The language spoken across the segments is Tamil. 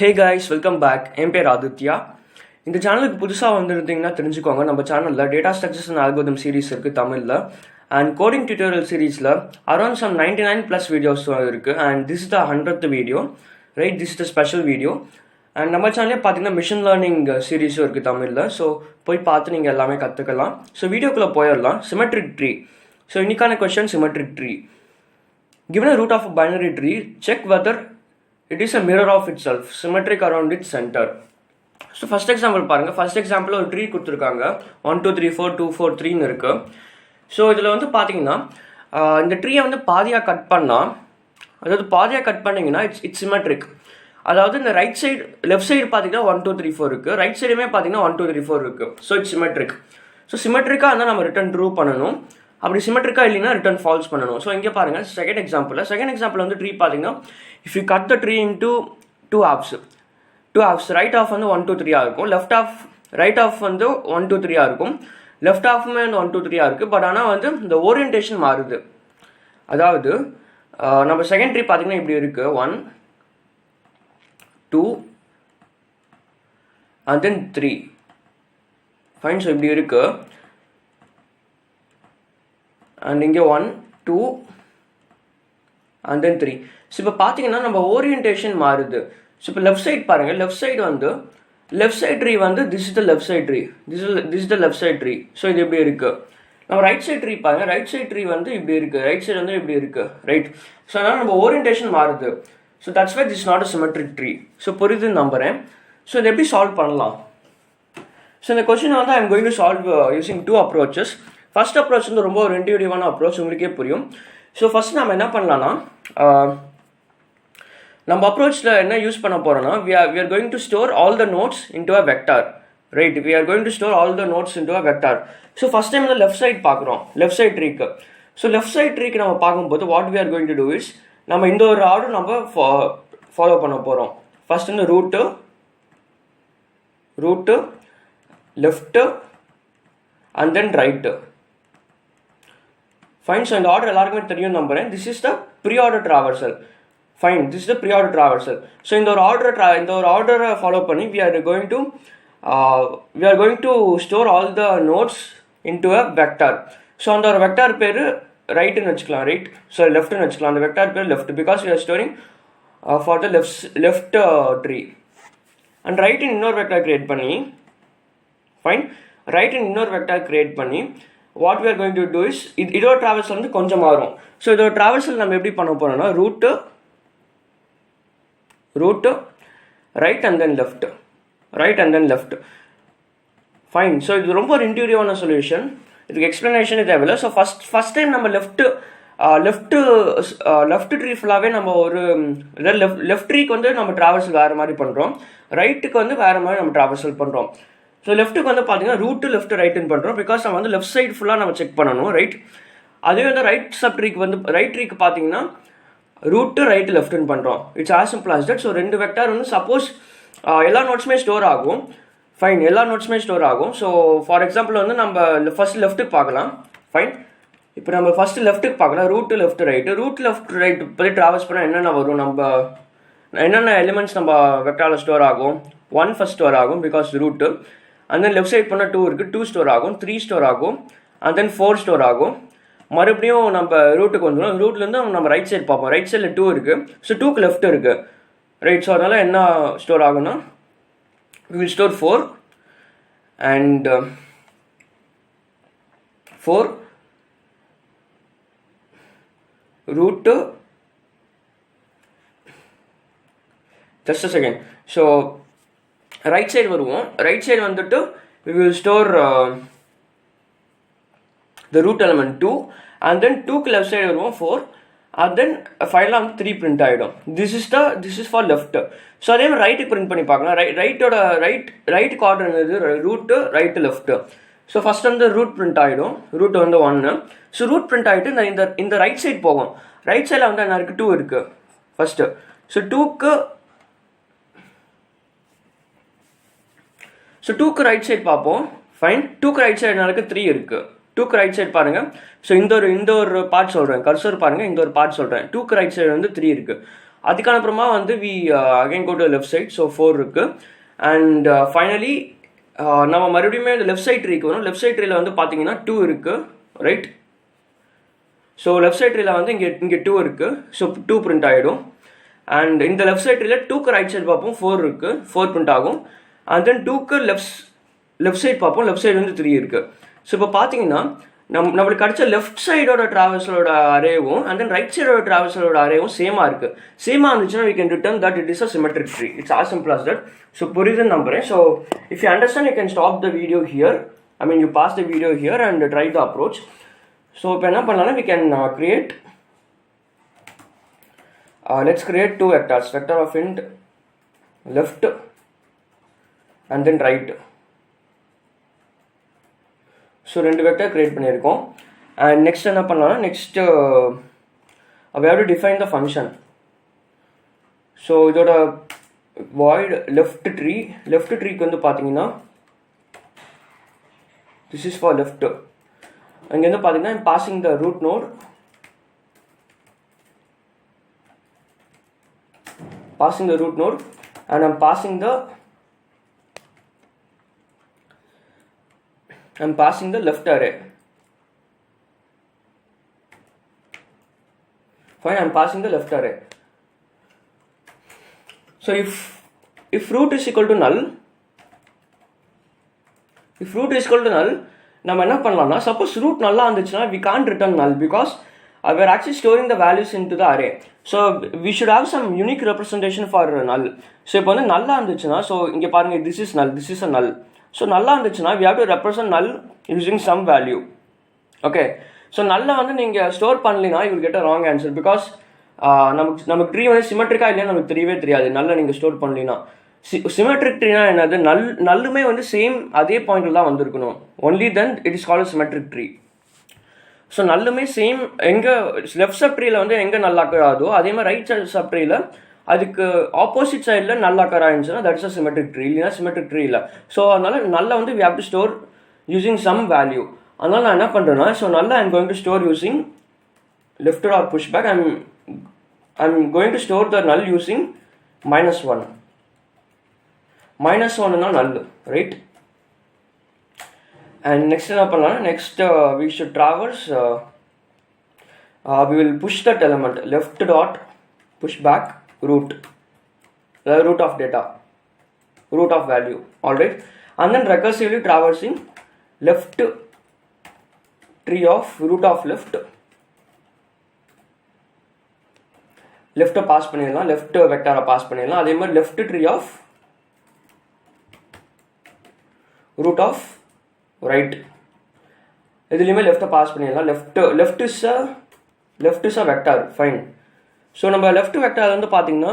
ஹே கைஸ், வெல்கம் பேக். என் பேர் ஆதித்யா. இந்த சேனலுக்கு புதுசாக வந்துருந்தீங்கன்னா தெரிஞ்சுக்கோங்க, நம்ம சேனலில் data structures and algorithm series இருக்குது தமிழில். அண்ட் கோடிங் டியூட்டோரியல் சீரீஸில் அரௌண்ட் சம் 99+ வீடியோஸ் இருக்குது. And this is the 100th video, right? This is the special video. And நம்ம சேனலே பார்த்தீங்கன்னா மிஷின் லேர்னிங் சீரீஸும் இருக்குது தமிழில். ஸோ போய் பார்த்து நீங்கள் எல்லாமே கற்றுக்கலாம். ஸோ வீடியோக்குள்ளே போயிடலாம். Symmetric tree. ஸோ இன்னைக்கான question symmetric tree. Given a root of a binary tree, check whether it is a mirror of itself, symmetric around its center. So first example பாருங்க. ஃபர்ஸ்ட் எக்ஸாம்பிள் ஒரு ட்ரீ கொடுத்துருக்காங்க. 1 2 3 4 2 4 3ன்னு இருக்கு. ஸோ இதில் வந்து பார்த்தீங்கன்னா இந்த ட்ரீயை வந்து பாதியாக கட் பண்ணால், அதாவது பாதியாக கட் பண்ணிங்கன்னா இட்ஸ் சிமெட்ரிக். அதாவது இந்த ரைட் சைடு லெஃப்ட் சைடு பார்த்தீங்கன்னா 1 2 3 4 இருக்குது, ரைட் சைடுமே பார்த்தீங்கன்னா 1 2 3 4 இருக்குது. So it's symmetric. ஸோ சிமெட்ரிக்காக இருந்தால் நம்ம ரிட்டர்ன் ட்ரூ பண்ணணும். அப்படி சிமெட்ரிக்காக இல்லைன்னா ரிட்டர்ன் ஃபால்ஸ் பண்ணணும். ஸோ இங்கே பாருங்கள், செகண்ட் எக்ஸாம்பிள் வந்து ட்ரீ பார்த்தீங்கன்னா, if you cut the tree into two halves, right half வந்து 1 2 3 இருக்கும், லெஃப்ட் ஆஃப் ரைட் ஆஃப் வந்து 1 2 3 இருக்கும், லெஃப்ட் ஆஃபுமே வந்து 1 2 3 இருக்குது. பட் ஆனால் வந்து இந்த ஓரியன்டேஷன் மாறுது. அதாவது நம்ம செகண்ட் ட்ரீ பார்த்தீங்கன்னா இப்படி இருக்குது, 1 2 and then 3. ஃபைன். ஸோ இப்படி இருக்குது. அண்ட் இங்கே 1 2 and then 3. ஸோ இப்போ பார்த்தீங்கன்னா நம்ம ஓரியன்டேஷன் மாறுது. ஸோ இப்போ லெஃப்ட் சைட் பாருங்கள், லெஃப்ட் சைட் ட்ரீ வந்து this is the left side tree. So இது இப்படி இருக்குது. நம்ம ரைட் சைட் ட்ரீ பாருங்கள், ரைட் சைட் ட்ரீ வந்து இப்படி இருக்குது, ரைட் சைடு வந்து இப்படி இருக்குது, ரைட்? ஸோ அதனால் நம்ம ஓரியன்டேஷன் மாறுது. So that's why this not a symmetric tree. So புரியுதுன்னு நம்புகிறேன். ஸோ இதை எப்படி சால்வ் பண்ணலாம்? ஸோ இந்த கொஸ்டின் வந்து I am going to solve using 2 approaches. First approach வந்து ரொம்ப ஒரு இன்ட்யூட்டிவான அப்ரோச், உங்களுக்கே புரியும். ஸோ ஃபர்ஸ்ட் நம்ம என்ன பண்ணலாம்னா, நம்ம அப்ரோச்சில் என்ன யூஸ் பண்ண போகிறோம்னா, we are going to store all the nodes into a vector, right? We are going to store all the nodes into a vector. So first time வந்து லெஃப்ட் சைட் பார்க்குறோம், லெஃப்ட் சைட் ட்ரீக்கு. ஸோ லெஃப்ட் சைட் ட்ரீக்கு நம்ம பார்க்கும்போது what we are going to do is, நம்ம இந்த ஒரு ஆர்டர் நம்ம ஃபாலோ பண்ண போகிறோம். ஃபர்ஸ்ட் வந்து root left and then right. Fine. So இந்த ஆர்டர் எல்லாருக்குமே தெரியும் நம்புறேன். This is the preorder traversal. Fine, this is the preorder traversal. So இந்த ஒரு ஆர்டரை ஃபாலோ பண்ணி we are going to store all the nodes into a vector. So அந்த ஒரு வெக்டார் பேர் ரைட்டுன்னு வச்சுக்கலாம், ரைட்? ஸோ லெஃப்ட்னு வச்சுக்கலாம். அந்த வெக்டார் பேர் left, because we are storing for the left tree. அண்ட் ரைட்டின் இன்னொரு வெக்டார் கிரியேட் பண்ணி, ஃபைன், ரைட்டின் இன்னொரு வெக்டார் கிரியேட் பண்ணி what we are going to do is, இதோட ட்ராவல்சல் வந்து கொஞ்சம் மாறும். ஸோ இதோட ட்ராவல்சல் நம்ம எப்படி பண்ண போகிறோம்னா, root right and then left. Fine. So இது ரொம்ப ஒரு இன்ட்யூட்டிவான சொல்யூஷன், இதுக்கு எக்ஸ்ப்ளனேஷனே தேவையில்லை. ஸோ ஃபஸ்ட் டைம் நம்ம லெஃப்ட் ட்ரீ ஃபுல்லாகவே நம்ம ஒரு லெஃப்ட் ட்ரீக்கு வந்து நம்ம ட்ராவல்சல் வேறு மாதிரி பண்ணுறோம், ரைட்டுக்கு வந்து வேறு மாதிரி நம்ம ட்ராவல்சல் பண்ணுறோம். ஸோ லெஃப்ட்டுக்கு வந்து பார்த்தீங்கன்னா ரூட்டு லெஃப்ட் ரைட்டுன்னு பண்ணுறோம், பிகாஸ் நம்ம வந்து லெஃப்ட் சைடு ஃபுல்லாக நம்ம செக் பண்ணணும், ரைட்? அதே வந்து ரைட் ட்ரீக்கு பார்த்தீங்கன்னா ரூட்டு ரைட்டு லெஃப்ட்னு பண்ணுறோம். It's as simple as that. So ரெண்டு வெக்டார் வந்து சப்போஸ் எல்லா நோட்ஸுமே ஸ்டோர் ஆகும். ஃபைன், எல்லா நோட்ஸுமே ஸ்டோர் ஆகும். ஸோ ஃபார் எக்ஸாம்பிள் வந்து நம்ம ஃபர்ஸ்ட் லெஃப்ட்டுக்கு பார்க்கலாம். ஃபைன். இப்போ நம்ம ஃபர்ஸ்ட் லெஃப்ட்டுக்கு பார்க்கலாம். ரூட் லெஃப்ட் ரைட்டு பற்றி ட்ராவல்ஸ் பண்ணால் என்னென்ன வரும், நம்ம என்னென்ன எலிமெண்ட்ஸ் நம்ம வெக்டாரில் ஸ்டோர் ஆகும்? 1 ஃபர்ஸ்ட் ஸ்டோர் ஆகும், because root. And then left side பண்ணால் 2 இருக்குது, 2 ஸ்டோர் ஆகும், 3 ஸ்டோர் ஆகும், அண்ட் தென் 4 ஸ்டோர் ஆகும். மறுபடியும் நம்ம ரூட்டுக்கு வந்துடும். ரூட்லேருந்து நம்ம ரைட் சைட் பார்ப்போம். ரைட் சைடில் 2 இருக்குது, ஸோ 2க்கு லெஃப்ட் இருக்குது, ரைட்? ஸோ அதனால் என்ன ஸ்டோர் ஆகும்னா, we will store 4 and 4 root. Just a second. So right side வருவோம். ரைட் சைடு வந்துட்டு we will store the root element 2 and then 2க்கு லெஃப்ட் சைடு வருவோம் 4 and then ஃபைனலாக வந்து 3 பிரிண்ட் ஆகிடும். This is for left. So அதே மாதிரி ரைட்டுக்கு பிரிண்ட் பண்ணி பார்க்கலாம். ரைட்டுக்கு ஆர்டர் என்னது, root right left. So first வந்து ரூட் பிரிண்ட் ஆகிடும், ரூட் வந்து 1. ஸோ ரூட் பிரிண்ட் ஆகிட்டு இந்த ரைட் சைடு போகும். ரைட் சைடில் வந்து என்ன இருக்குது, 2 இருக்குது ஃபஸ்ட்டு. ஸோ 2க்கு ரைட் சைடு பார்ப்போம். ஃபைன். 2க்கு ரைட் சைடு என்ன 3 இருக்குது. 2க்கு ரைட் சைடு பாருங்கள். ஸோ இந்த ஒரு பார்ட் சொல்கிறேன், கர்சர் பாருங்கள், இந்த ஒரு பார்ட் சொல்கிறேன். 2க்கு ரைட் சைடு வந்து 3 இருக்குது. அதுக்கப்புறமா வந்து we again go to the left side. So 4 இருக்கு. And finally நம்ம மறுபடியும் இந்த லெஃப்ட் சைட் ட்ரீக்கு வரும். லெஃப்ட் சைட் ட்ரீல வந்து பார்த்தீங்கன்னா 2 இருக்கு, ரைட்? ஸோ லெஃப்ட் சைட் ட்ரீல வந்து இங்கே 2 இருக்கு. ஸோ 2 பிரிண்ட் ஆகிடும். அண்ட் இந்த லெஃப்ட் சைட் ட்ரீல 2க்கு ரைட் சைடு பார்ப்போம், 4 இருக்கு, 4 பிரிண்ட் ஆகும். அண்ட் தென் 2க்கு லெஃப்ட் சைடு பார்ப்போம், லெஃப்ட் சைடு வந்து 3 இருக்கு. ஸோ இப்போ பார்த்தீங்கன்னா நம்மளுக்கு கிடைச்ச லெஃப்ட் சைடோட ட்ராவல்ஸோட அரேவும் அண்ட் தென் ரைட் சைடோட ட்ராவல்ஸோட அரேவும் சேமாக இருக்கு. சேமாக இருந்துச்சுன்னா we can return that it is a symmetric tree. It's as simple as that. So புரியுதுன்னு நம்புறேன். So if you understand, you can stop the video here. I mean, you pause the video here and try the approach. So இப்போ என்ன பண்ணலாம்னா we can create let's create 2 vectors, vector of int left and then right. So 2 vector create பண்ணியிருக்கோம். அண்ட் நெக்ஸ்ட் என்ன பண்ணலாம்னா next we have to define the function. So இதோட void left ட்ரீக்கு வந்து பார்த்தீங்கன்னா this is for left. அங்கே வந்து பார்த்தீங்கன்னா I'm passing the root node, and I'm passing the left array. Fine, I'm passing the left array. So if root is equal to null, நம்ம என்ன பண்ணலாம்னா சப்போஸ் ரூட் நல்லா இருந்துச்சுன்னா we can't return null because we are actually storing the values into the array. So we should have some unique representation for null. So இப்போ வந்து நல்லா இருந்துச்சுன்னா, ஸோ இங்கே பாருங்க, this is null, this is a null. So நல்லா இருந்துச்சுன்னா we have to represent null using some value. Okay, so நல்லா வந்து நீங்கள் ஸ்டோர் பண்ணலைன்னா you will get a wrong answer because நமக்கு ட்ரீ வந்து சிமெட்ரிக்காக இல்லையா நமக்கு தெரியவே தெரியாது நல்லா நீங்கள் ஸ்டோர் பண்ணலைன்னா. சிமெட்ரிக் ட்ரீனா என்னது, நல்லுமே வந்து சேம் அதே பாயிண்டில் தான் வந்திருக்கணும். Only then it is called symmetric tree. So நல்லுமே சேம் எங்கே லெஃப்ட் சப் ட்ரீல வந்து எங்கே நல்லா ஆதோ அதே மாதிரி ரைட் சப் ட்ரீல அதுக்கு ஆப்போசிட் சைடில் நல்ல அக்கர் ஆயிருந்துச்சுன்னா தட்ஸ் அ சிமெட்ரிக் ட்ரீ, இல்லைன்னா சிமெட்ரிக் ட்ரீ இல்லை. ஸோ அதனால நல்லா வந்து we have to store using some value. அதனால நான் என்ன பண்ணுறேன்னா, ஸோ நல்லா I'm going to store using left or pushback. I'm going to store the null using -1. -1 null, right? And next என்ன பண்ணலாம், next we should traverse we will push that element left dot pushback root, the root of data, root of value, alright? And then recursively traversing left tree of root of left pass பண்ணிடலாம், left vector pass பண்ணிடலாம். அதே மாதிரி left tree of root of right இதுலையுமே left பாஸ் பண்ணிடலாம். left is a vector, fine. So நம்ம லெஃப்ட் வெக்டர் வந்து பார்த்தீங்கன்னா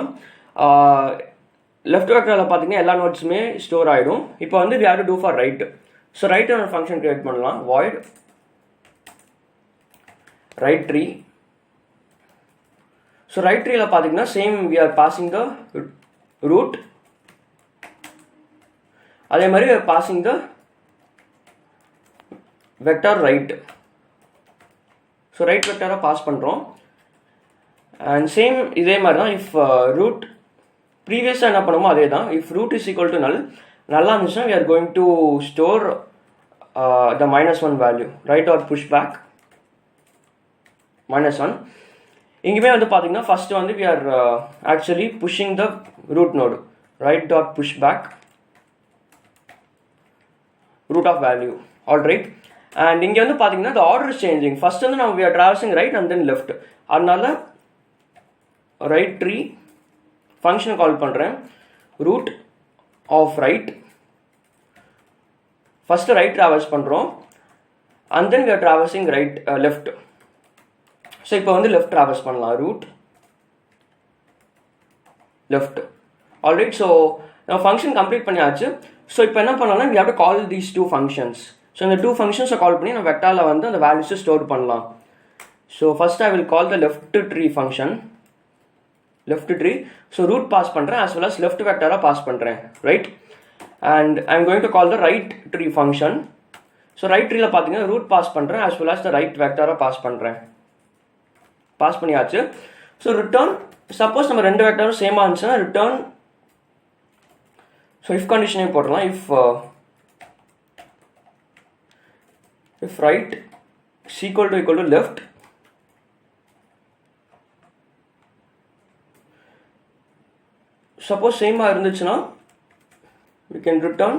லெஃப்ட் வெக்டரில் பார்த்தீங்கன்னா எல்லா நோட்ஸுமே ஸ்டோர் ஆகிடும். இப்போ வந்து we have to do for right. So right ஒரு ஃபங்க்ஷன் கிரியேட் பண்ணலாம், void right tree. So right ட்ரீல பார்த்தீங்கன்னா same we are passing the root, அதே மாதிரி we are passing the vector right. So right வெக்டரை பாஸ் பண்ணுறோம். அண்ட் சேம் இதே மாதிரி தான் இஃப் ரூட் ப்ரீவியஸாக என்ன பண்ணுமோ அதே தான். If root is equal to null நல்லா இருந்துச்சுன்னா we are going to store the -1 value, right or push back -1. இங்கேயுமே வந்து பார்த்தீங்கன்னா ஃபர்ஸ்ட் வந்து we are actually pushing the root node, right dot push back root of value, all right. And இங்கே வந்து பார்த்தீங்கன்னா the order is changing. First வந்து நம்ம we are traversing right and then left. அதனால ரைட் ட்ரீ ஃபங்க்ஷனை கால் பண்ணுறேன், root of right. First right traverse பண்ணுறோம் and then we are traversing right left. So இப்போ வந்து லெஃப்ட் ட்ராவல்ஸ் பண்ணலாம், ரூட் லெஃப்ட், ஆல்ரைட். ஸோ நம்ம ஃபங்க்ஷன் கம்ப்ளீட் பண்ணியாச்சு. ஸோ இப்போ என்ன பண்ணலாம்னா we have to call these two functions. So இந்த டூ ஃபங்க்ஷன்ஸை கால் பண்ணி நம்ம வெக்டாரில் வந்து அந்த வேல்யூஸை ஸ்டோர் பண்ணலாம். So first I will call the left tree function, left tree. So root pass பண்றேன் as well as left vector pass பண்றேன், right? And I'm going to call the right tree function. So right tree ல பாத்தீங்கன்னா root pass பண்றேன் as well as the right vector pass பண்றேன். பாஸ் பண்ணியாச்சு. So return சப்போஸ் நம்ம ரெண்டு வெக்டாரும் சேமாக இருந்துச்சுன்னா ரிட்டர்ன். ஸோ இஃப் கண்டிஷனே போடலாம். If right is equal to left, suppose same இருந்துச்சுன்னா we can return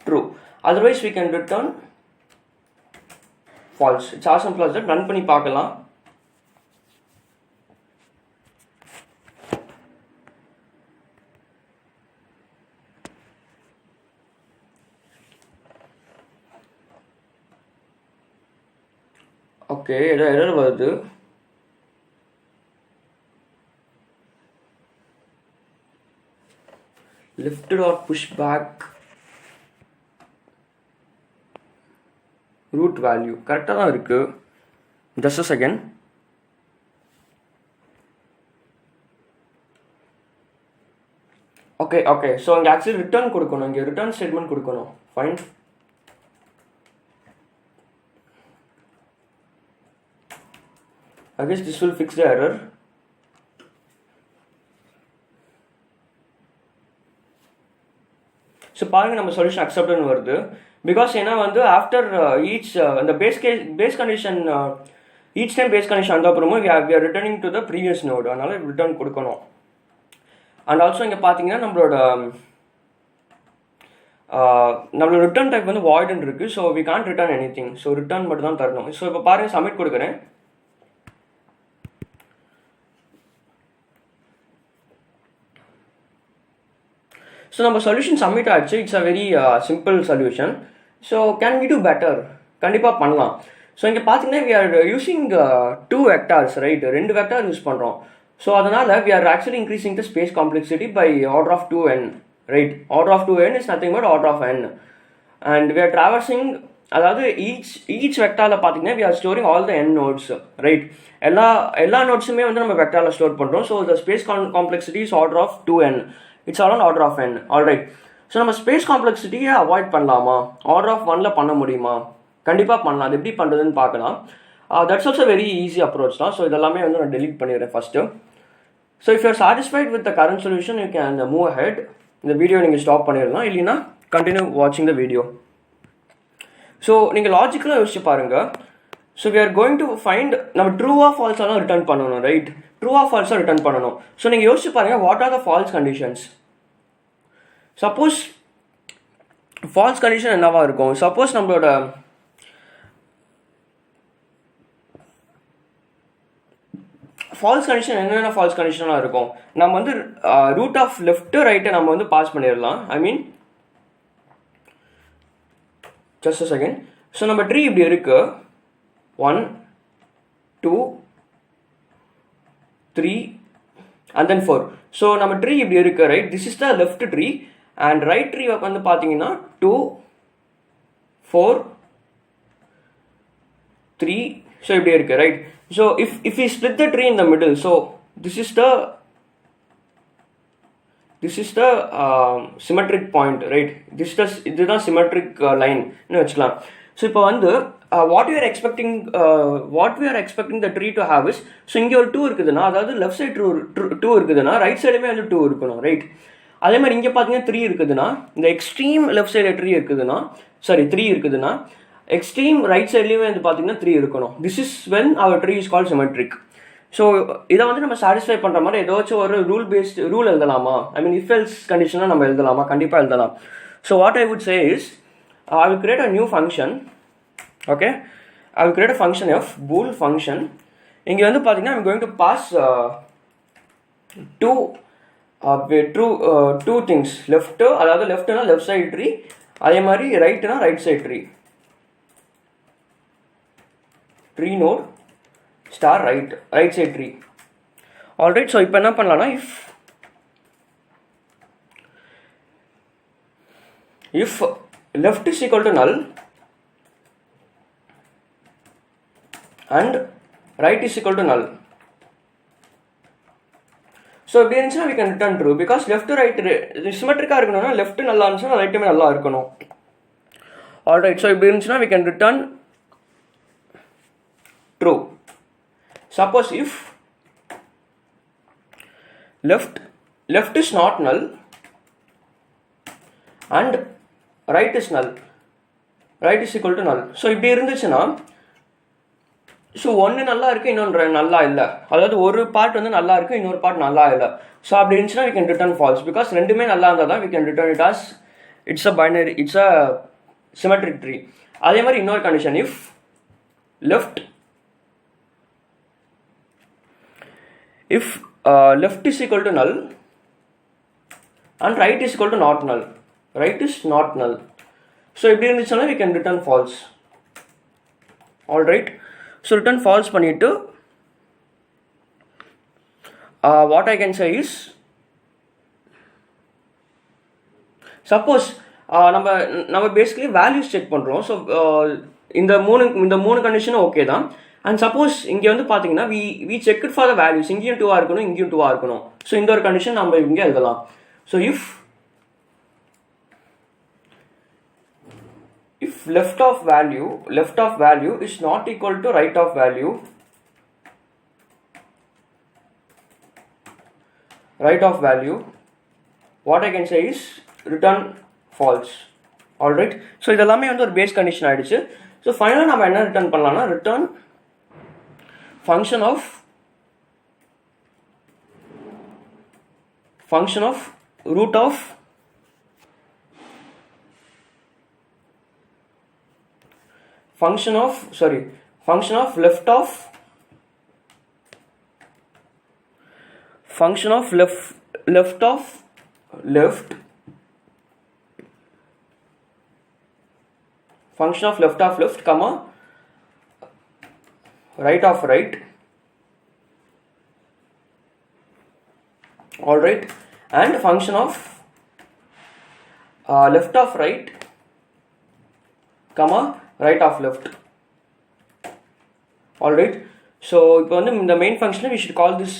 true, otherwise we can return false. It's as simple as that. Run பண்ணி பார்க்கலாம். ஓகே, ஏதோ எரர் வருது. lifted or push back root value கரெக்டாக தான் இருக்கு. just a second. Okay so இங்கே ஆக்சுவலி ரிட்டர்ன் கொடுக்கணும், இங்கே ரிட்டர்ன் ஸ்டேட்மெண்ட் கொடுக்கணும். Fine. I guess this will fix the error. So பாருங்கள் நம்ம சொல்யூஷன் அக்செப்ட்னு வருது. பிகாஸ் ஏன்னா வந்து ஆஃப்டர் ஈச் இந்த base condition each time base condition வந்த அப்புறமும் we are returning to the previous node, அதனால ரிட்டர்ன் கொடுக்கணும். அண்ட் ஆல்சோ இங்கே பார்த்தீங்கன்னா நம்மளோட ரிட்டர்ன் டைப் வந்து வாய்டுன்னு இருக்குது. So we can't return anything. So return மட்டும் தான் தரணும். ஸோ இப்போ பாருங்கள் சப்மிட் கொடுக்குறேன். ஸோ நம்ம சொல்யூஷன் சப்மிட் ஆச்சு. It's a very simple solution. So can we do better? கண்டிப்பாக பண்ணலாம். ஸோ இங்கே பார்த்தீங்கன்னா we are using 2 vectors, right? 2 vector use பண்ணுறோம். ஸோ அதனால் we are actually increasing the space complexity by order of 2n, right? Order of 2n is nothing but order of n. And we are traversing, அதாவது ஈச் வெக்டாரில் பார்த்தீங்கன்னா we are storing all the n notes, right? எல்லா நோட்ஸுமே வந்து நம்ம வெக்டாரில் ஸ்டோர் பண்ணுறோம். So the space complexity is order of 2n. It's around order of n. Alright. So நம்ம ஸ்பேஸ் காம்ப்ளெக்சிட்டியை அவாய்ட் பண்ணலாமா? ஆர்டர் ஆஃப் 1ல் பண்ண முடியுமா? கண்டிப்பாக பண்ணலாம். அது எப்படி பண்ணுறதுன்னு பார்க்கலாம். That's also very easy approach தான். ஸோ இதெல்லாமே வந்து நான் டெலீட் பண்ணிடுறேன் first. So if you're satisfied with the current solution you can move ahead. இந்த வீடியோ நீங்கள் ஸ்டாப் பண்ணிடலாம், இல்லைன்னா கண்டினியூ வாட்சிங் த வீடியோ. ஸோ நீங்கள் லாஜிக்கலாக யோசிச்சு பாருங்கள். So we are going to find நம்ம ட்ரூவாக ஃபால்ஸாக தான் ரிட்டர்ன் பண்ணணும், ரைட்? ட்ரூவாக ஃபால்ஸாக ரிட்டர்ன் பண்ணணும். ஸோ நீங்கள் யோசிச்சு பாருங்கள், what are the false conditions? Suppose false condition என்னவா இருக்கும்? சப்போஸ் நம்மளோட ஃபால்ஸ் கண்டிஷன் என்னென்ன ஃபால்ஸ் கண்டிஷனாக இருக்கும்? நம்ம வந்து ரூட் ஆஃப் லெஃப்ட் ரைட்டை நம்ம வந்து பாஸ் பண்ணிடலாம். I mean just a second. So நம்ம ட்ரீ இப்படி இருக்கு, 1 2 3 and then 4. ஸோ நம்ம ட்ரீ இப்படி இருக்கு, right? This is the left tree. And right tree வந்து பார்த்தீங்கன்னா 2 4 3. ஸோ இப்படி இருக்கு, right? So if you split the tree in the middle, so this is the symmetric point, right? இதுதான் சிமெட்ரிக் லைன்னு வச்சுக்கலாம். ஸோ இப்போ வந்து what we are expecting the tree to have is, so இங்கே ஒரு 2 இருக்குதுன்னா, அதாவது லெஃப்ட் சைடு 2 இருக்குதுன்னா ரைட் சைடுமே வந்து 2 இருக்கணும், ரைட்? அதே மாதிரி இங்கே பார்த்தீங்கன்னா 3 இருக்குதுன்னா, இந்த எக்ஸ்ட்ரீம் லெஃப்ட் சைடு 3 இருக்குதுன்னா எக்ஸ்ட்ரீம் ரைட் சைட்லேயுமே வந்து பார்த்தீங்கன்னா 3 இருக்கணும். This is when our tree is called symmetric. So இதை வந்து நம்ம சாட்டிஸ்ஃபை பண்ணுற மாதிரி ஏதாச்சும் ஒரு ரூல் எழுதலாமா? ஐ மீன் இஃப் எல்ஸ் கண்டிஷனாக நம்ம எழுதலாமா? கண்டிப்பாக எழுதலாம். So what I would say is, I will create a new function. Okay, I will create a function of bool function. இங்கே வந்து பார்த்தீங்கன்னா I'm going to pass two things. left, அதாவது leftனா left side tree, அதே மாதிரி rightனா right side tree. tree node star right side tree. Alright, so இப்போ என்ன பண்ணலாம்னா if left is equal to null and right is equal to null. So இப்படி இருந்துச்சுன்னா we can return true because left to right சிமெட்ரிக்காக இருக்கணும்னா left நல்லா இருந்துச்சுன்னா ரைட்டுமே நல்லா இருக்கணும். Alright, so இப்படி இருந்துச்சுன்னா we can return true. Suppose if left is not null and right is null, right is equal to null. So இப்படி இருந்துச்சுன்னா ஸோ ஒன்று நல்லா இருக்குது இன்னொன்று நல்லா இல்லை, அதாவது ஒரு பார்ட் வந்து நல்லா இருக்குது இன்னொரு பார்ட் நல்லா இல்லை. ஸோ அப்படி இருந்துச்சுன்னா we can return false because ரெண்டுமே நல்லா இருந்தால் தான் we can return it as it's a binary, it's a symmetric tree. அதே மாதிரி இன்னொரு condition, if left is equal to null and right is equal to not null, right is not null. So இப்படி இருந்துச்சுன்னா we can return false. Alright, so return false பண்ணிட்டு what I can say is, suppose நம்ம பேசிக்கலி வேல்யூஸ் செக் பண்ணுறோம். ஸோ இந்த மூணு கண்டிஷனும் ஓகே தான். அண்ட் சப்போஸ் இங்கே வந்து பார்த்தீங்கன்னா we check it for the values, இங்கேயும் 2 இருக்கணும் இங்கேயும் 2 இருக்கணும். ஸோ இந்த ஒரு கண்டிஷன் நம்ம இங்கே எழுதலாம். So if left of value is not equal to right of value, what I can say is return false. Alright, so இதெல்லாமே வந்து ஒரு பேஸ் கண்டிஷன் ஆயிடுச்சு. ஸோ ஃபைனலாக நம்ம என்ன ரிட்டர்ன் பண்ணலாம்னா return function of root of function of left of left comma right of right. Alright, and function of left of right comma right of left. Alright, so இப்போ வந்து இந்த மெயின் ஃபங்க்ஷனை we should call this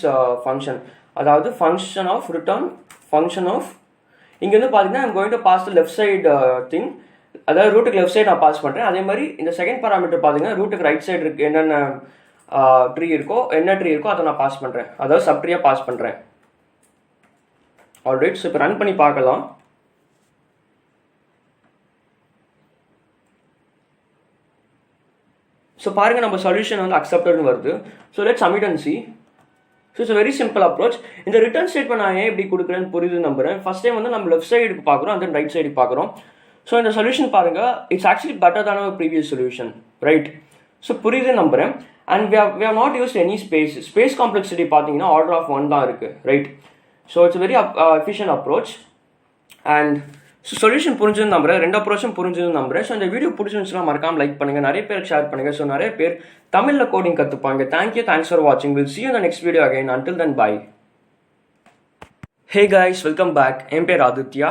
function, அதாவது function of return function of, இங்கே வந்து பார்த்தீங்கன்னா I'm going to pass the left side thing, அதாவது ரூட்டுக்கு லெஃப்ட் சைடு நான் பாஸ் பண்ணுறேன். அதே மாதிரி இந்த செகண்ட் பாராமீட்டர் பார்த்தீங்கன்னா ரூட்டுக்கு ரைட் சைடு இருக்கு என்னென்ன ட்ரீ இருக்கோ அதை நான் பாஸ் பண்ணுறேன், அதாவது சப் ட்ரீயாக பாஸ் பண்ணுறேன். ஆல்ரைட், ஸோ இப்போ ரன் பண்ணி பார்க்கலாம். ஸோ பாருங்கள் நம்ம சொல்யூஷன் வந்து அக்செப்டட்னு வருது. So let's submit and see. So it's very simple approach. இந்த ரிட்டர்ன் ஸ்டேட்மெண்ட் நான் ஏன் எப்படி கொடுக்குறேன்னு புரியுது நம்புறேன். ஃபர்ஸ்ட் டைம் வந்து நம்ம லெஃப்ட் சைடுக்கு பார்க்குறோம் and then ரைட் சைடுக்கு பார்க்குறோம். ஸோ இந்த சொல்யூஷன் பாருங்கள், இட்ஸ் ஆக்சுவலி பெட்டர் தான ப்ரீவியஸ் சொல்யூஷன், ரைட்? ஸோ புரியுது நம்புறேன். And we have not used any space complexity பார்த்தீங்கன்னா ஆர்டர் ஆஃப் 1 தான் இருக்குது, right? So it's very efficient approach. And so solution புரிஞ்சது நம்புறேன், ரெண்டு அப்ரோச்சும் புரிஞ்சது நம்புறேன். ஸோ இந்த வீடியோ பிடிச்சிருந்துச்சுன்னா மறக்காம லைக் பண்ணுங்கள், நிறைய பேர் ஷேர் பண்ணுங்கள். ஸோ நிறைய பேர் தமிழில் கோடிங் கற்றுப்பாங்க. தேங்க்ஸ் ஃபார் வாட்சிங். Will see you in the next video again. Until then, bye. Hey guys, welcome back. என் பேர் ஆதித்யா.